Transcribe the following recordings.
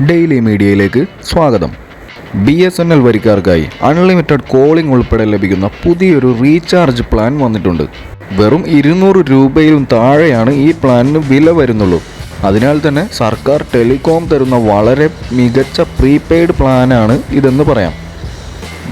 Daily മീഡിയയിലേക്ക് സ്വാഗതം. BSNL വരിക്കാർക്കായി unlimited calling ഉൾപ്പെടെ ലഭിക്കുന്ന പുതിയൊരു റീചാർജ് പ്ലാൻ വന്നിട്ടുണ്ട്. വെറും 200 രൂപയിലും താഴെയാണ് ഈ പ്ലാനിന് വില വരുന്നുള്ളൂ. അതിനാൽ തന്നെ സർക്കാർ ടെലികോം തരുന്ന വളരെ മികച്ച പ്രീപെയ്ഡ് പ്ലാനാണ് ഇതെന്ന് പറയാം.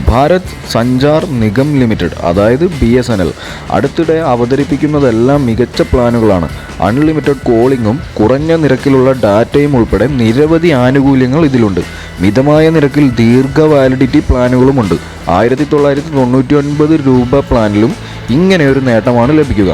ഭാരത് സഞ്ചാർ നിഗം ലിമിറ്റഡ്, അതായത് BSNL, അടുത്തിടെ അവതരിപ്പിക്കുന്നതെല്ലാം മികച്ച പ്ലാനുകളാണ്. അൺലിമിറ്റഡ് കോളിങ്ങും കുറഞ്ഞ നിരക്കിലുള്ള ഡാറ്റയും ഉൾപ്പെടെ നിരവധി ആനുകൂല്യങ്ങൾ ഇതിലുണ്ട്. മിതമായ നിരക്കിൽ ദീർഘ വാലിഡിറ്റി പ്ലാനുകളുമുണ്ട്. 1999 രൂപ പ്ലാനിലും ഇങ്ങനെയൊരു നേട്ടമാണ് ലഭിക്കുക.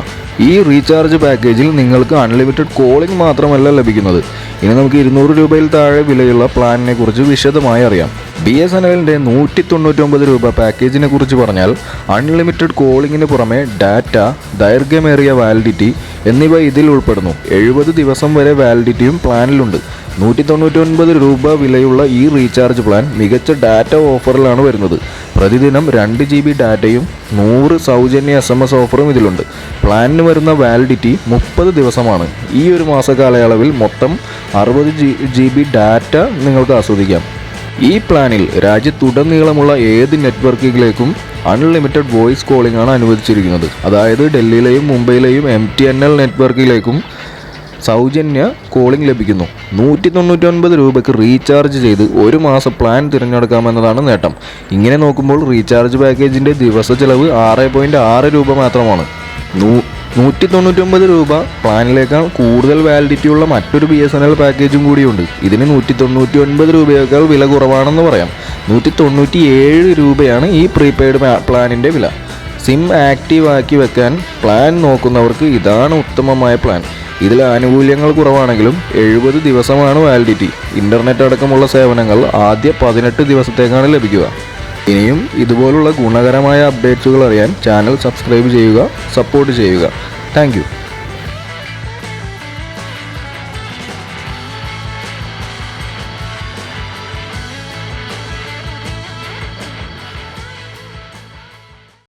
ഈ റീചാർജ് പാക്കേജിൽ നിങ്ങൾക്ക് അൺലിമിറ്റഡ് കോളിംഗ് മാത്രമല്ല ലഭിക്കുന്നത്. ഇനി നമുക്ക് 200 രൂപയിൽ താഴെ വിലയുള്ള പ്ലാനിനെ കുറിച്ച് വിശദമായി അറിയാം. BSNLൻ്റെ 199 രൂപ പാക്കേജിനെ കുറിച്ച് പറഞ്ഞാൽ അൺലിമിറ്റഡ് കോളിങ്ങിന് പുറമെ ഡാറ്റ, ദൈർഘ്യമേറിയ വാലിഡിറ്റി എന്നിവ ഇതിൽ ഉൾപ്പെടുന്നു. 70 ദിവസം വരെ വാലിഡിറ്റിയും പ്ലാനിലുണ്ട്. 199 രൂപ വിലയുള്ള ഈ റീചാർജ് പ്ലാൻ മികച്ച ഡാറ്റ ഓഫറിലാണ് വരുന്നത്. പ്രതിദിനം 2 GB ഡാറ്റയും 100 സൗജന്യ SMS ഓഫറും ഇതിലുണ്ട്. പ്ലാനിന് വരുന്ന വാലിഡിറ്റി 30 ദിവസമാണ്. ഈ ഒരു മാസകാലയളവിൽ മൊത്തം 60 GB ഡാറ്റ നിങ്ങൾക്ക് ആസ്വദിക്കാം. ഈ പ്ലാനിൽ രാജ്യത്തുടനീളമുള്ള ഏത് നെറ്റ്വർക്കിലേക്കും അൺലിമിറ്റഡ് വോയിസ് കോളിംഗ് ആണ് അനുവദിച്ചിരിക്കുന്നത്. അതായത് ഡൽഹിയിലെയും മുംബൈയിലെയും MTNL നെറ്റ്വർക്കിലേക്കും സൗജന്യ കോളിംഗ് ലഭിക്കുന്നു. 199 രൂപയ്ക്ക് റീചാർജ് ചെയ്ത് ഒരു മാസം പ്ലാൻ തിരഞ്ഞെടുക്കാമെന്നതാണ് നേട്ടം. ഇങ്ങനെ നോക്കുമ്പോൾ റീചാർജ് പാക്കേജിൻ്റെ ദിവസ ചെലവ് 6.6 രൂപ മാത്രമാണ്. 199 രൂപ പ്ലാനിലേക്കാൾ കൂടുതൽ വാലിഡിറ്റിയുള്ള മറ്റൊരു BSNL പാക്കേജും കൂടിയുണ്ട്. ഇതിന് 199 രൂപയേക്കാൾ വില കുറവാണെന്ന് പറയാം. 197 രൂപയാണ് ഈ പ്രീപെയ്ഡ് പ്ലാനിൻ്റെ വില. സിം ആക്റ്റീവ് ആക്കി വെക്കാൻ പ്ലാൻ നോക്കുന്നവർക്ക് ഇതാണ് ഉത്തമമായ പ്ലാൻ. ഇതിൽ ആനുകൂല്യങ്ങൾ കുറവാണെങ്കിലും 70 ദിവസമാണ് വാലിഡിറ്റി. ഇൻ്റർനെറ്റ് അടക്കമുള്ള സേവനങ്ങൾ ആദ്യ 18 ദിവസത്തേക്കാണ് ലഭിക്കുക. ഇനിയും ഇതുപോലുള്ള ഗുണകരമായ അപ്ഡേറ്റ്സുകൾ അറിയാൻ ചാനൽ സബ്സ്ക്രൈബ് ചെയ്യുക, സപ്പോർട്ട് ചെയ്യുക. താങ്ക്